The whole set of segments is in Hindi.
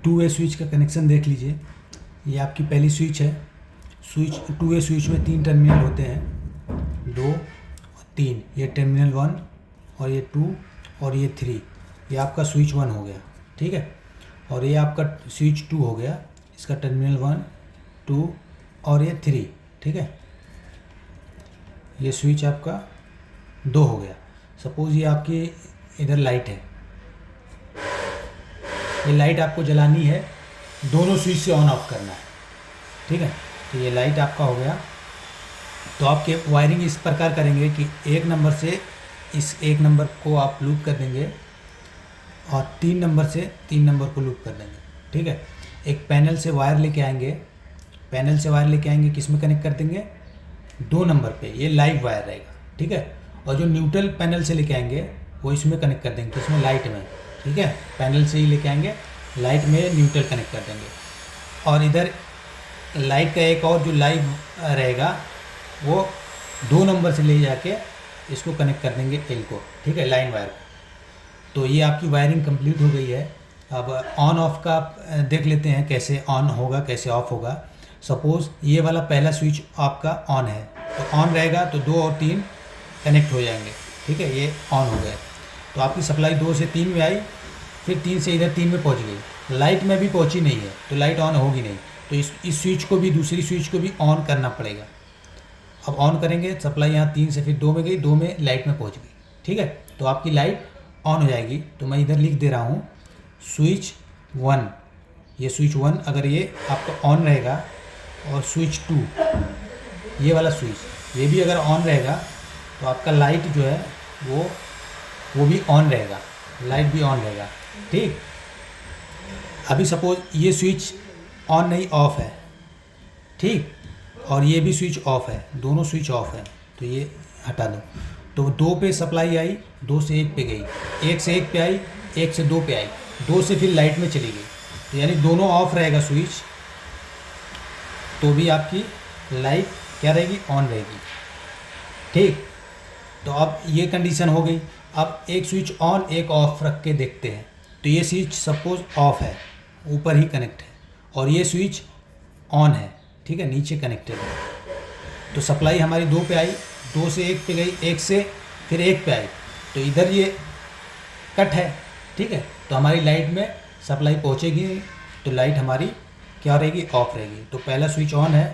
टू वे स्विच का कनेक्शन देख लीजिए। ये आपकी पहली स्विच है। स्विच टू वे स्विच में 3 टर्मिनल होते हैं, 2 और 3। ये टर्मिनल 1 और ये 2 और ये 3। ये आपका स्विच 1 हो गया, ठीक है। और ये आपका स्विच 2 हो गया, इसका टर्मिनल 1 2 और ये 3, ठीक है। ये स्विच आपका 2 हो गया। सपोज़ ये आपकी इधर लाइट है, ये लाइट आपको जलानी है, दोनों स्विच से ऑन ऑफ करना है, ठीक है। तो ये लाइट आपका हो गया। तो आपके वायरिंग इस प्रकार करेंगे कि 1 नंबर से इस 1 नंबर को आप लूप कर देंगे और 3 नंबर से 3 नंबर को लूप कर देंगे, ठीक है। एक पैनल से वायर लेके आएंगे, पैनल से वायर लेके आएंगे, किस में कनेक्ट कर देंगे, 2 नंबर पे, ये लाइव वायर रहेगा, ठीक है। और जो न्यूट्रल पैनल से लेके आएंगे वो इसमें कनेक्ट कर देंगे, किसमें, लाइट में, ठीक है। पैनल से ही लेके आएंगे, लाइट में न्यूट्रल कनेक्ट कर देंगे। और इधर लाइट का एक और जो लाइव रहेगा वो 2 नंबर से ले जाके इसको कनेक्ट कर देंगे एल को, ठीक है, लाइन वायर को। तो ये आपकी वायरिंग कंप्लीट हो गई है। अब ऑन ऑफ का देख लेते हैं कैसे ऑन होगा कैसे ऑफ होगा। सपोज़ ये वाला पहला स्विच आपका ऑन है, तो ऑन रहेगा तो 2 और 3 कनेक्ट हो जाएंगे, ठीक है, ये ऑन हो गए। तो आपकी सप्लाई 2 से 3 में आई, फिर 3 से इधर 3 में पहुंच गई, लाइट में भी पहुंची नहीं है तो लाइट ऑन होगी नहीं। तो इस स्विच को भी, दूसरी स्विच को भी ऑन करना पड़ेगा। अब ऑन करेंगे, सप्लाई यहाँ 3 से फिर 2 में गई, 2 में लाइट में पहुँच गई, ठीक है। तो आपकी लाइट ऑन हो जाएगी। तो मैं इधर लिख दे रहा हूँ स्विच 1, ये स्विच 1 अगर ये आपका ऑन रहेगा, और स्विच 2 ये वाला स्विच ये भी अगर ऑन रहेगा तो आपका लाइट जो है वो भी ऑन रहेगा, लाइट भी ऑन रहेगा, ठीक। अभी सपोज ये स्विच ऑन नहीं, ऑफ है, ठीक, और ये भी स्विच ऑफ है, दोनों स्विच ऑफ है, तो ये हटा दो। तो 2 पे सप्लाई आई, 2 से 1 पे गई, 1 से 1 पे आई, 1 से 2 पे आई, 2 से फिर लाइट में चली गई, तो यानी दोनों ऑफ रहेगा स्विच, तो भी आपकी लाइट क्या रहेगी, ऑन रहेगी, ठीक। तो अब ये कंडीशन हो गई। अब एक स्विच ऑन एक ऑफ रख के देखते हैं। तो ये स्विच सपोज ऑफ है, ऊपर ही कनेक्ट है, और ये स्विच ऑन है, ठीक है, नीचे कनेक्टेड है। तो सप्लाई हमारी 2 पे आई, 2 से 1 पे गई, 1 से फिर 1 पे आई, तो इधर ये कट है, ठीक है। तो हमारी लाइट में सप्लाई पहुँचेगी, तो लाइट हमारी क्या रहेगी, ऑफ रहेगी। तो पहला स्विच ऑन है,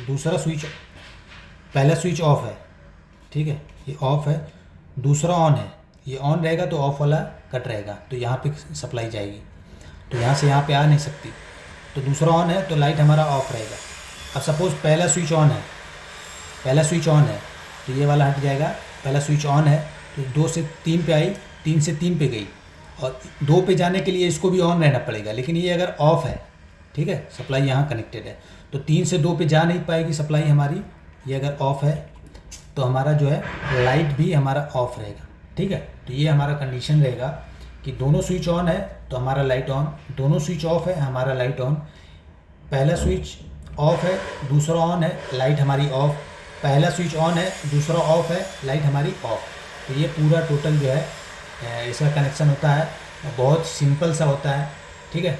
दूसरा स्विच, पहला स्विच ऑफ है, ठीक है, ये ऑफ है, दूसरा ऑन है, ये ऑन रहेगा तो ऑफ वाला कट रहेगा, तो यहाँ पे सप्लाई जाएगी, तो यहाँ से यहाँ पे आ नहीं सकती। तो दूसरा ऑन है तो लाइट हमारा ऑफ रहेगा। अब सपोज़ पहला स्विच ऑन है, पहला स्विच ऑन है तो ये वाला हट जाएगा, पहला स्विच ऑन है तो 2 से 3 पे आई, 3 से 3 पे गई, और 2 पे जाने के लिए इसको भी ऑन रहना पड़ेगा, लेकिन ये अगर ऑफ है, ठीक है, सप्लाई यहाँ कनेक्टेड है, तो 3 से 2 पे जा नहीं पाएगी सप्लाई हमारी, ये अगर ऑफ है तो हमारा जो है लाइट भी हमारा ऑफ रहेगा, ठीक है। तो ये हमारा कंडीशन रहेगा कि दोनों स्विच ऑन है तो हमारा लाइट ऑन, दोनों स्विच ऑफ है हमारा लाइट ऑन, पहला स्विच ऑफ है दूसरा ऑन है, लाइट हमारी ऑफ, पहला स्विच ऑन है दूसरा ऑफ है, लाइट हमारी ऑफ। तो ये पूरा टोटल जो है इसका कनेक्शन होता है, बहुत सिंपल सा होता है, ठीक है।